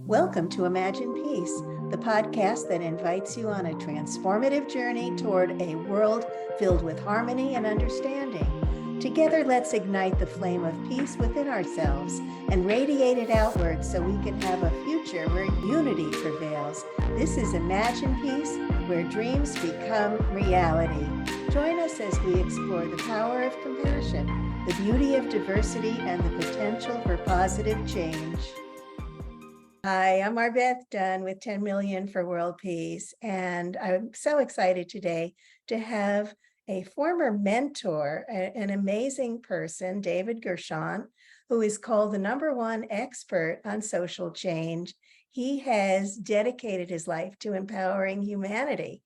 Welcome to Imagine Peace, the podcast that invites you on a transformative journey toward a world filled with harmony and understanding. Together, let's ignite the flame of peace within ourselves and radiate it outward so we can have a future where unity prevails. This is Imagine Peace, where dreams become reality. Join us as we explore the power of compassion, the beauty of diversity, and the potential for positive change. Hi, I'm Marbeth Dunn with 10 Million for World Peace, and I'm so excited today to have a former mentor, an amazing person, David Gershon, who is called the #1 expert on social change. He has dedicated his life to empowering humanity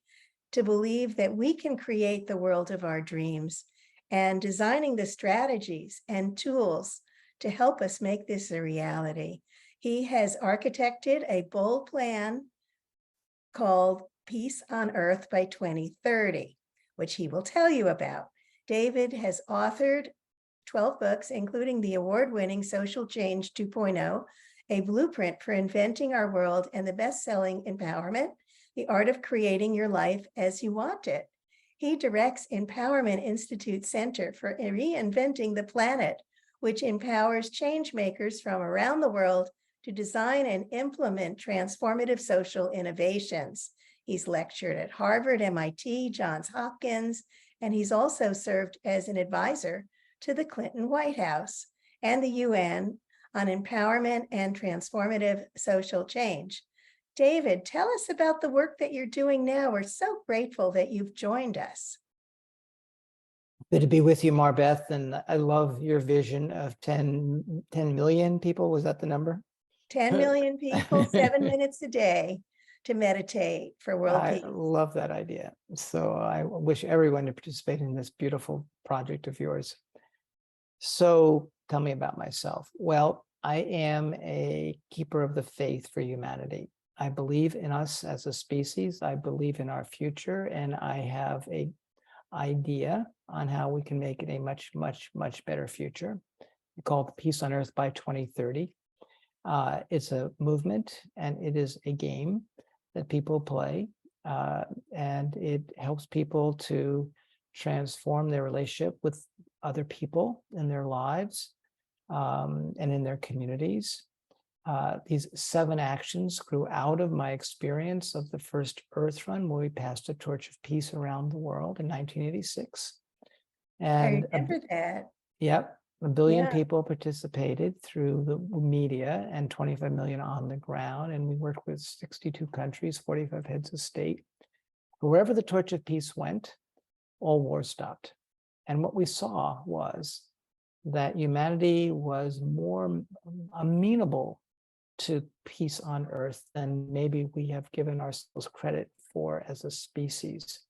to believe that we can create the world of our dreams and designing the strategies and tools to help us make this a reality. He has architected a bold plan called Peace on Earth by 2030, which he will tell you about. David has authored 12 books, including the award-winning Social Change 2.0, a blueprint for inventing our world, and the best-selling Empowerment, The Art of Creating Your Life as You Want It. He directs Empowerment Institute Center for Reinventing the Planet, which empowers change makers from around the world to design and implement transformative social innovations. He's lectured at Harvard, MIT, Johns Hopkins, and he's also served as an advisor to the Clinton White House and the UN on empowerment and transformative social change. David, tell us about the work that you're doing now. We're so grateful that you've joined us. Good to be with you, Marbeth, and I love your vision of 10 million people. Was that the number? 10 million people, 7 minutes a day to meditate for world peace. I love that idea. So I wish everyone to participate in this beautiful project of yours. So tell me about myself. Well, I am a keeper of the faith for humanity. I believe in us as a species. I believe in our future, and I have an idea on how we can make it a much, much, much better future. We call it Peace on Earth by 2030. It's a movement, and it is a game that people play, and it helps people to transform their relationship with other people in their lives and in their communities. These 7 actions grew out of my experience of the first Earth Run, where we passed a torch of peace around the world in 1986. And I remember that. Yep. 1 billion people participated through the media and 25 million on the ground. And we worked with 62 countries, 45 heads of state. Wherever the torch of peace went, all wars stopped. And what we saw was that humanity was more amenable to peace on Earth than maybe we have given ourselves credit for as a species.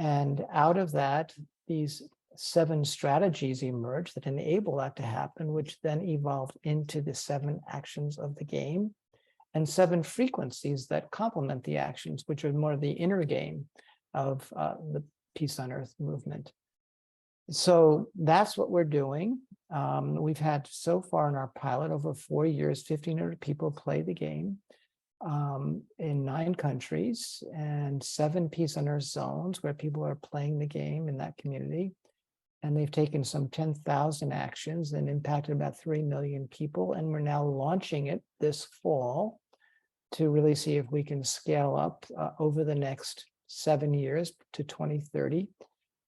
And out of that, these 7 strategies emerged that enable that to happen, which then evolved into the 7 actions of the game and 7 frequencies that complement the actions, which are more of the inner game of the Peace on Earth movement. So that's what we're doing. We've had so far in our pilot over 4 years, 1,500 people play the game in 9 countries and 7 Peace on Earth zones where people are playing the game in that community. And they've taken some 10,000 actions and impacted about 3 million people. And we're now launching it this fall to really see if we can scale up over the next 7 years to 2030.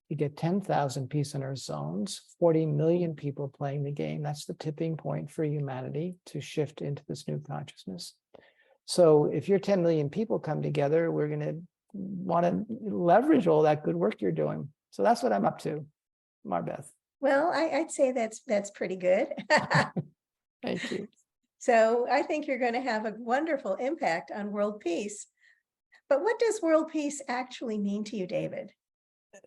You get 10,000 Peace on Earth zones, 40 million people playing the game. That's the tipping point for humanity to shift into this new consciousness. So if your 10 million people come together, we're going to want to leverage all that good work you're doing. So that's what I'm up to, Marbeth. Well, I'd say that's pretty good. Thank you. So I think you're going to have a wonderful impact on world peace. But what does world peace actually mean to you, David?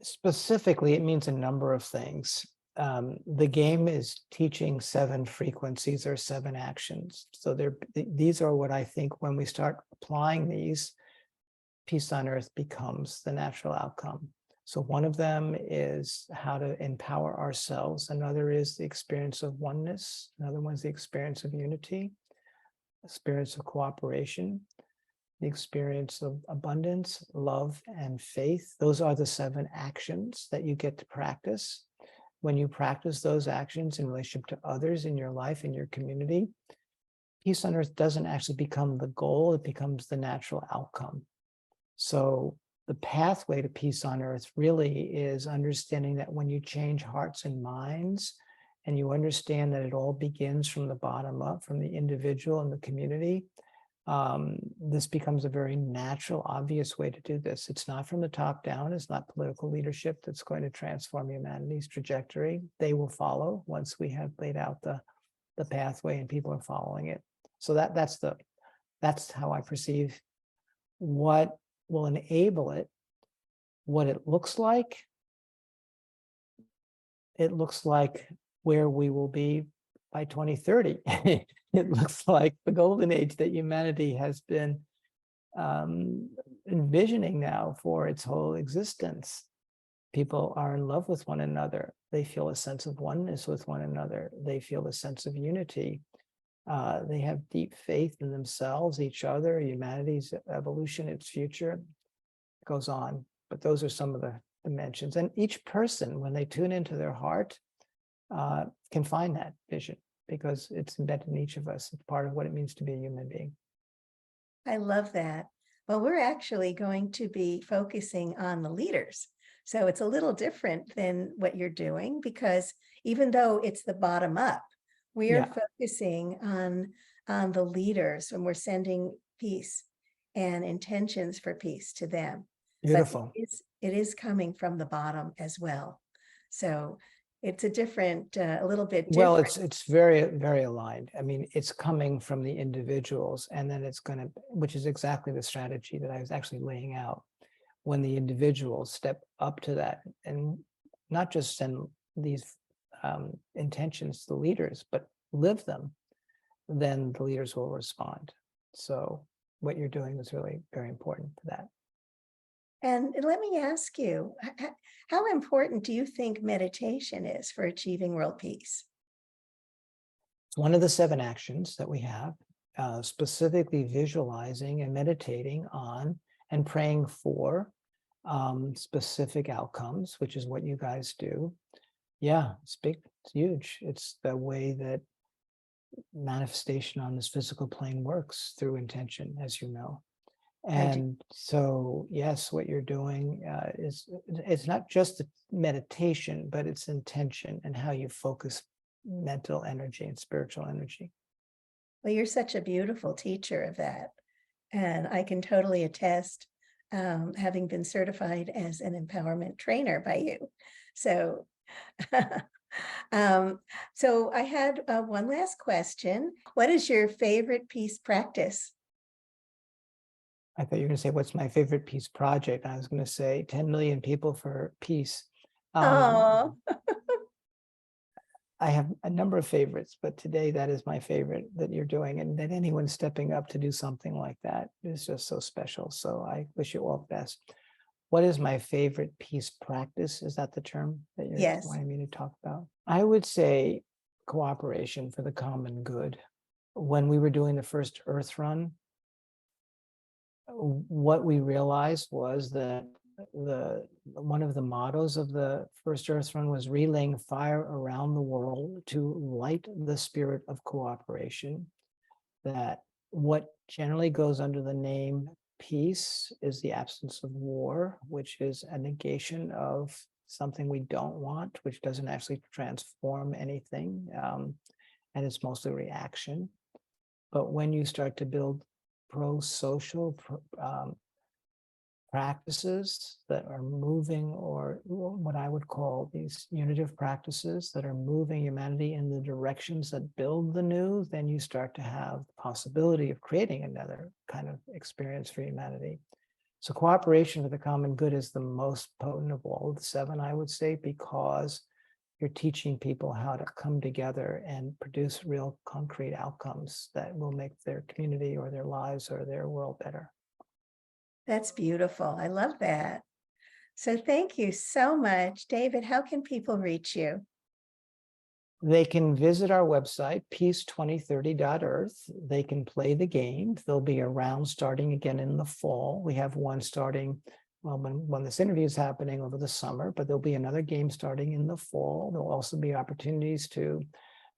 Specifically, it means a number of things. The game is teaching 7 frequencies or 7 actions. So these are what I think when we start applying these, Peace on Earth becomes the natural outcome. So one of them is how to empower ourselves. Another is the experience of oneness. Another one is the experience of unity. experience of cooperation, the experience of abundance, love, and faith. Those are the 7 actions that you get to practice. When you practice those actions in relationship to others in your life, in your community, peace on earth doesn't actually become the goal, it becomes the natural outcome. So the pathway to peace on earth really is understanding that when you change hearts and minds, and you understand that it all begins from the bottom up, from the individual and the community, this becomes a very natural, obvious way to do this. It's not from the top down. It's not political leadership that's going to transform humanity's trajectory. They will follow once we have laid out the pathway and people are following it. So that's how I perceive what will enable it. What it looks like where we will be by 2030. It looks like the golden age that humanity has been envisioning now for its whole existence. People are in love with one another. They feel a sense of oneness with one another. They feel a sense of unity. They have deep faith in themselves, each other, humanity's evolution, its future. It goes on. But those are some of the dimensions. And each person, when they tune into their heart, can find that vision because it's embedded in each of us. It's part of what it means to be a human being. I love that. Well, we're actually going to be focusing on the leaders. So it's a little different than what you're doing because even though it's the bottom up, we are focusing on the leaders and we're sending peace and intentions for peace to them. Beautiful. But it is coming from the bottom as well. So it's a different, a little bit different. Well, it's very, very aligned. I mean, it's coming from the individuals, and then it's going to, which is exactly the strategy that I was actually laying out. When the individuals step up to that and not just send these intentions to the leaders, but live them, then the leaders will respond. So what you're doing is really very important for that. And let me ask you, how important do you think meditation is for achieving world peace? It's one of the 7 actions that we have, specifically visualizing and meditating on and praying for specific outcomes, which is what you guys do. Yeah, it's big, it's huge. It's the way that manifestation on this physical plane works through intention, as you know. And so, yes, what you're doing is, it's not just the meditation, but it's intention and how you focus mental energy and spiritual energy. Well, you're such a beautiful teacher of that. And I can totally attest, having been certified as an empowerment trainer by you. So, so I had one last question. What is your favorite peace practice? I thought you were going to say, what's my favorite peace project? I was going to say 10 million people for peace. Oh, I have a number of favorites, but today that is my favorite that you're doing. And that anyone stepping up to do something like that is just so special. So I wish you all the best. What is my favorite peace practice? Is that the term that you're wanting me to talk about? I would say cooperation for the common good. When we were doing the first Earth Run, what we realized was that one of the mottos of the first Earth Run was relaying fire around the world to light the spirit of cooperation. That what generally goes under the name peace is the absence of war, which is a negation of something we don't want, which doesn't actually transform anything, and it's mostly reaction. But when you start to build pro-social practices that are moving, or what I would call these unitive practices that are moving humanity in the directions that build the new, then you start to have the possibility of creating another kind of experience for humanity. So cooperation for the common good is the most potent of all of the 7, I would say, because you're teaching people how to come together and produce real concrete outcomes that will make their community or their lives or their world better. That's beautiful. I love that. So thank you so much. David, how can people reach you? They can visit our website, peace2030.earth. They can play the game. There'll be a round starting again in the fall. We have one starting, well, when this interview is happening over the summer, but there'll be another game starting in the fall. There'll also be opportunities to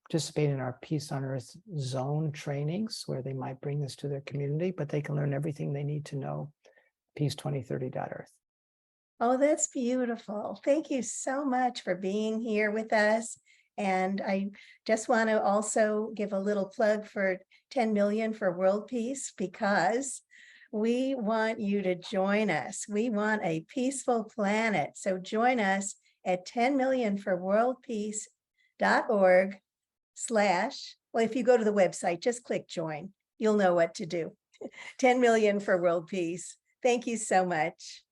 participate in our Peace on Earth zone trainings, where they might bring this to their community, but they can learn everything they need to know, peace2030.earth. Oh, that's beautiful. Thank you so much for being here with us. And I just want to also give a little plug for 10 million for world peace, because we want you to join us. We want a peaceful planet. So join us at 10 million for worldpeace.org/ well, if you go to the website, just click join. You'll know what to do. 10 million for world peace. Thank you so much.